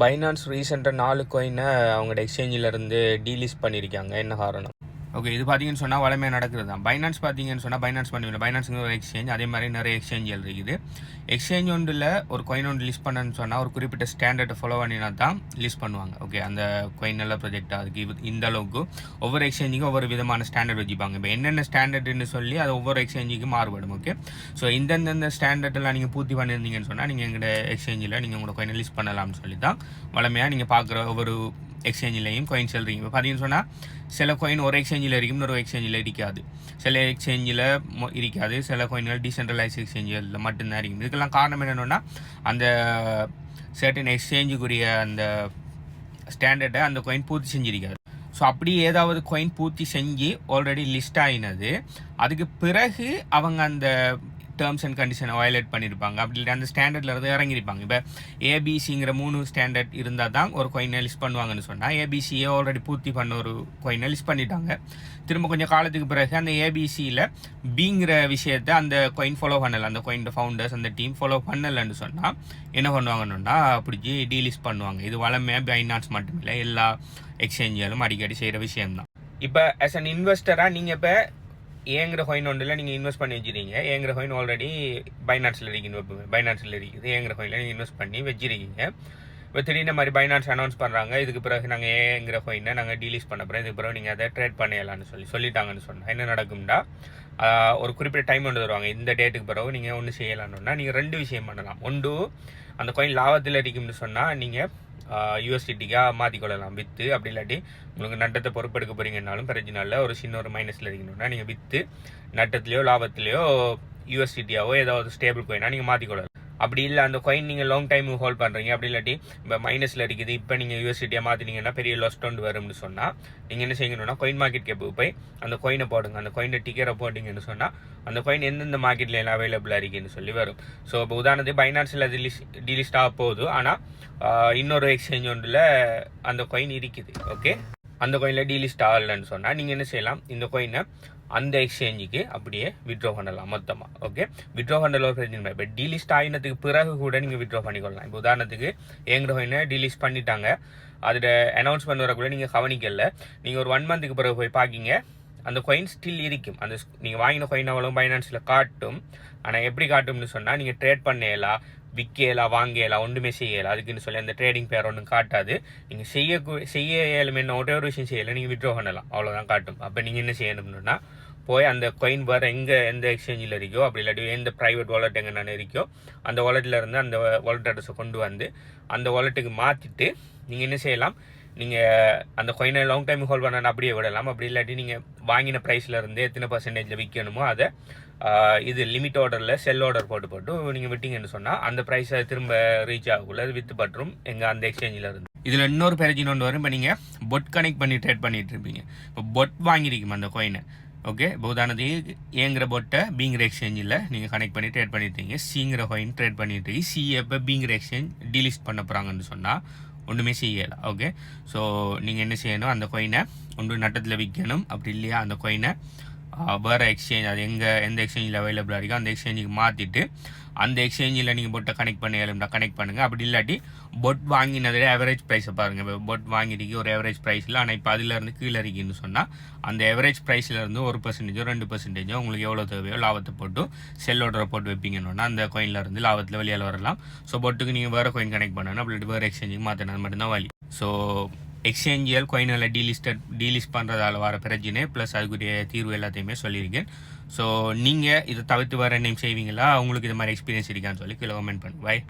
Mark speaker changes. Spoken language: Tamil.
Speaker 1: பைனான்ஸ் ரீசெண்டாக 4 காயினை அவங்களோட எக்ஸ்சேஞ்சிலேருந்து டீலிஸ்ட் பண்ணியிருக்காங்க. என்ன காரணம்? ஓகே, இது பார்த்தீங்கன்னு சொன்னால் வளமையாக நடக்கிறது தான். பைனான்ஸ் பார்த்தீங்கன்னு சொன்னால் பைனான்ஸ் பண்ணுவீங்க. பைனான்ஸுங்கிற ஒரு எக்ஸ்சேஞ்ச், அதே மாதிரி நிறைய எக்ஸ்சேஞ்சுகள் இருக்குது. எக்ஸ்சேஞ்ச் ஒன்றில் ஒரு காயின் ஒன்று லிஸ்ட் பண்ணணும்னு சொன்னால் ஒரு குறிப்பிட்ட ஸ்டாண்டர்டை ஃபாலோ பண்ணினா தான் லிஸ்ட் பண்ணுவாங்க. ஓகே, அந்த காயின் நல்ல ப்ரொஜெக்ட் அதுக்கு இந்த அளவுக்கு ஒவ்வொரு எக்ஸ்சேஞ்சுக்கும் ஒவ்வொரு விதமான ஸ்டாண்டர்ட் வச்சுப்பாங்க. இப்போ என்னென்ன ஸ்டாண்டர்ட்னு சொல்லி அது ஒவ்வொரு எக்ஸ்சேஞ்சுக்கும் மாறுபடும். ஓகே, ஸோ இந்தந்த ஸ்டாண்டர்டெல்லாம் நீங்கள் பூர்த்தி பண்ணியிருந்தீங்கன்னு சொன்னால் நீங்கள் எங்களோட எக்ஸ்சேஞ்சில் நீங்கள் உங்களோட காயினை லிஸ்ட் பண்ணலாம்னு சொல்லி தான் வளமையாக நீங்கள் பார்க்குற ஒவ்வொரு எக்ஸ்சேஞ்சிலையும் காயின் செல்றீங்க. இப்போ பார்த்தீங்கன்னு சொன்னால் சில காயின் ஒரு எக்ஸ்சேஞ்சில் இருக்கும், இன்னொரு எக்ஸ்சேஞ்சில் இருக்காது. சில எக்ஸ்சேஞ்சில் இருக்காது, சில காயின்கள் டீசென்ட்ரலைஸ் எக்ஸ்சேஞ்சில் மட்டும்தான் இருக்கும். இதுக்கெல்லாம் காரணம் என்னென்னா அந்த சர்டன் எக்ஸ்சேஞ்சுக்குரிய அந்த ஸ்டாண்டர்டை அந்த காயின் பூர்த்தி செஞ்சிருக்காது. ஸோ அப்படி ஏதாவது காயின் பூர்த்தி செஞ்சு ஆல்ரெடி லிஸ்ட் ஆகினது, அதுக்கு பிறகு அவங்க அந்த டேர்ம்ஸ் அண்ட் கண்டிஷனை வயலேட் பண்ணியிருப்பாங்க. அப்படி இல்லை அந்த ஸ்டாண்டர்டில் இருந்து இறங்கியிருப்பாங்க. இப்போ ஏபிசிங்கிற 3 ஸ்டாண்டர்ட் இருந்தால் தான் ஒரு காயினை லிஸ்ட் பண்ணுவாங்கன்னு சொன்னால், ஏபிசியை ஆல்ரெடி பூர்த்தி பண்ண ஒரு காயினை லிஸ்ட் பண்ணிட்டாங்க. திரும்ப கொஞ்சம் காலத்துக்கு பிறகு அந்த ஏபிசியில் பிங்கிற விஷயத்தை அந்த காயின் ஃபாலோ பண்ணலை, அந்த காயின் ஃபவுண்டர்ஸ் அந்த டீம் ஃபாலோ பண்ணலைன்னு சொன்னால் என்ன பண்ணுவாங்கன்னா பிடிச்சி டீலிஸ்ட் பண்ணுவாங்க. இது வளமையாக பைனான்ஸ் மட்டும் இல்லை, எல்லா எக்ஸ்சேஞ்சுகளும் அடிக்கடி செய்கிற விஷயம்தான். இப்போ ஆஸ் அன் இன்வெஸ்டராக நீங்கள் இப்போ ஏங்கிற காயின் ஒன்றில் நீங்கள் இன்வெஸ்ட் பண்ணி வச்சுருக்கீங்க. ஏங்கிற காயின் ஆல்ரெடி பைனான்ஸில் இருக்குது, பைனான்ஸில் இருக்குது. ஏங்கிற காயினில் நீங்கள் இன்வெஸ்ட் பண்ணி வச்சுருக்கீங்க. இப்போ திடீர்னு மாதிரி பைனான்ஸ் அனௌன்ஸ் பண்ணுறாங்க, இதுக்கு பிறகு நாங்கள் ஏங்கிற காயினை நாங்கள் டீலீஸ் பண்ண போகிறோம், இதுக்கு பிறகு நீங்கள் அதை ட்ரேட் பண்ணிடலான்னு சொல்லிட்டாங்கன்னு சொன்னால் என்ன நடக்கும்டா, ஒரு குறிப்பிட்ட டைம் ஒன்று தருவாங்க. இந்த டேட்டுக்கு பிறகு நீங்கள் ஒன்று செய்யலான்னா நீங்கள் 2 விஷயம் பண்ணலாம். ஒன்று, அந்த காயின் லாபத்தில் இருக்கும்னு சொன்னால் நீங்கள் யூஎஸ்டிடிக்காக மாற்றிக்கொள்ளலாம் விற்று. அப்படி இல்லாட்டி உங்களுக்கு நட்டத்தை பொறுப்பெடுக்க போகிறீங்கன்னாலும் பிரச்சனை ஒரு சின்ன ஒரு மைனஸில் இருக்கணும்னா நீங்கள் விற்று நட்டத்துலையோ லாபத்துலையோ யூஎஸ்டிடியாவோ ஏதாவது ஸ்டேபிள் காயினாக நீங்கள் மாற்றிக்கொள்ளலாம். அப்படி இல்லை அந்த காயின் நீங்கள் லாங் டைம் ஹோல்ட் பண்ணுறீங்க, அப்படி இல்லாட்டி இப்போ மைனஸில் இருக்குது, இப்போ நீங்கள் யூஎஸ்டிடியாக மாற்றினீங்கன்னா பெரிய லாஸ் கொண்டு வரும்னு சொன்னால் நீங்கள் என்ன செய்யணும்னா காயின் மார்க்கெட் கேப்புக்கு போய் அந்த காயினை போடுங்க. அந்த காயினை டிக்கெட்டை போட்டிங்கன்னு சொன்னால் அந்த காயின் எந்தெந்த மார்க்கெட்டில் எல்லாம் அவைலபிளாக இருக்குன்னு சொல்லி வரும். ஸோ இப்போ உதாரணத்துக்கு பைனான்ஸில் அது டீலிஸ்ட் ஆக போகுது, ஆனால் இன்னொரு எக்ஸ்சேஞ்ச் ஒன்றில் அந்த காயின் இருக்குது. ஓகே, அந்த காயினில் டீலிஸ்ட் ஆகலைன்னு சொன்னால் நீங்கள் என்ன செய்யலாம், இந்த காயினை அந்த எக்ஸ்சேஞ்சுக்கு அப்படியே வித்ட்ரா பண்ணலாம் மொத்தமாக. ஓகே, வித்ட்ரா பண்ணல ஒரு பிரச்சனை. இப்போ டீலிஸ்ட் ஆகினதுக்கு பிறகு கூட நீங்கள் வித்ட்ரா பண்ணிக்கொள்ளலாம். இப்போ உதாரணத்துக்கு எங்கிற காயினை டீலிஸ்ட் பண்ணிட்டாங்க, அதோட அனௌன்ஸ்மெண்ட் வரக்குள்ள நீங்கள் கவனிக்கல, நீங்கள் ஒரு 1 மந்த்துக்கு பிறகு போய் பார்க்கிங்க, அந்த காயின் ஸ்டில் இருக்கும். அந்த நீங்கள் வாங்கின காயின் அவ்வளோ பைனான்ஸில் காட்டும். ஆனால் எப்படி காட்டும்னு சொன்னால் நீங்கள் ட்ரேட் பண்ணலாம், விற்கலாம், வாங்கலாம், ஒன்றுமே செய்யலாம். அதுக்குன்னு சொல்லி அந்த ட்ரேடிங் பேர் ஒன்றும் காட்டாது. நீங்கள் செய்ய இயலும் என்ன ஒரே ஒரு விஷயம் செய்யலை, நீங்கள் வித்ட்ரா பண்ணலாம், அவ்வளோதான் காட்டும். அப்போ நீங்கள் என்ன செய்யணும்னா போய் அந்த காயின் வேறு எந்த எக்ஸ்சேஞ்சில் இருக்கோ, அப்படி இல்லாட்டி எந்த ப்ரைவேட் வாலெட் எங்கே இருக்கோ அந்த வாலெட்டில் இருந்து அந்த வாலெட் அட்ரஸை கொண்டு வந்து அந்த வாலெட்டுக்கு மாற்றிட்டு நீங்கள் என்ன செய்யலாம், நீங்கள் அந்த காயினை லாங் டைம் ஹோல்ட் பண்ண அப்படியே விடலாம். அப்படி இல்லாட்டி நீங்கள் வாங்கின ப்ரைஸில் இருந்து எத்தனை பர்சன்டேஜில் விற்கணுமோ அதை இது லிமிட் ஆர்டரில் செல் ஆர்டர் போட்டு நீங்கள் விட்டீங்கன்னு சொன்னால் அந்த ப்ரைஸை திரும்ப ரீச் ஆகக்குள்ள அது விற்று பற்றும் எங்கள் அந்த எக்ஸ்சேஞ்சில் இருந்து. இதில் இன்னொரு பிரச்சனை ஒன்று வரும். இப்போ நீங்கள் பொட் கனெக்ட் பண்ணி ட்ரேட் பண்ணிட்டு இருப்பீங்க. இப்போ பொட் வாங்கியிருக்கும் அந்த காயினை. ஓகே, இப்போ உதாரணத்துக்கு ஏங்கிற பொட்டை பீங்கிற எக்ஸ்சேஞ்சில் நீங்கள் கனெக்ட் பண்ணி ட்ரேட் பண்ணிட்டீங்க, சிங்கிற காயின் ட்ரேட் பண்ணிட்டு இருக்கீங்க. சி எப்போ பீங்கிற எக்ஸ்சேஞ்ச் டீலிஸ்ட் பண்ண போகிறாங்கன்னு சொன்னால் ஒன்றுமே செய்யலை. ஓகே, ஸோ நீங்கள் என்ன செய்யணும், அந்த காயினை ஒன்று நட்டத்தில் விற்கணும். அப்படி இல்லையா அந்த காயினை வேறு எக்ஸ்சேஞ்ச், அது எந்த எக்ஸ்சேஞ்சில் அவைலபிளாக இருக்கோ அந்த எக்ஸ்சேஞ்சுக்கு மாற்றிட்டு அந்த எக்ஸ்சேஞ்சில் நீங்கள் பொட்டை கனெக்ட் பண்ண கனெக்ட் பண்ணுங்கள். அப்படி இல்லாட்டி பொட் வாங்கினதில் ஆவரேஜ் ப்ரைஸை பாருங்கள். இப்போ பொட் வாங்கிட்டு ஒரு ஆவரேஜ் ப்ரைஸில், ஆனால் இப்போ அதிலேருந்து கீழே இருக்குன்னு சொன்னால் அந்த ஆவரேஜ் ப்ரைஸ்லேருந்து 1% 2% உங்களுக்கு எவ்வளோ தேவையோ லாபத்தை போட்டு செல் ஆர்டரை போட்டு வைப்பீங்கன்னா அந்த காயின்லேருந்து லாபத்தில் வெளியால் வரலாம். ஸோ பொட்டுக்கு நீங்கள் வேறு காயின் கனெக்ட் பண்ணணும், அப்படி வேறு எக்ஸ்சேஞ்சுக்கு மாற்றினது மட்டும்தான் வழி. ஸோ எக்ஸ்சேஞ்சியல் காயினில் டீலிஸ்ட் பண்ணுறதால வர பிரச்சனை ப்ளஸ் அதுக்குரிய தீர்வு எல்லாத்தையுமே சொல்லியிருக்கேன். ஸோ நீங்கள் இதை தவிர்த்து வேறு என்ன செய்வீங்களா, உங்களுக்கு இது மாதிரி எக்ஸ்பீரியன்ஸ் இருக்கான்னு சொல்லி கீழே கமெண்ட் பண்ணுங்க. பாய்.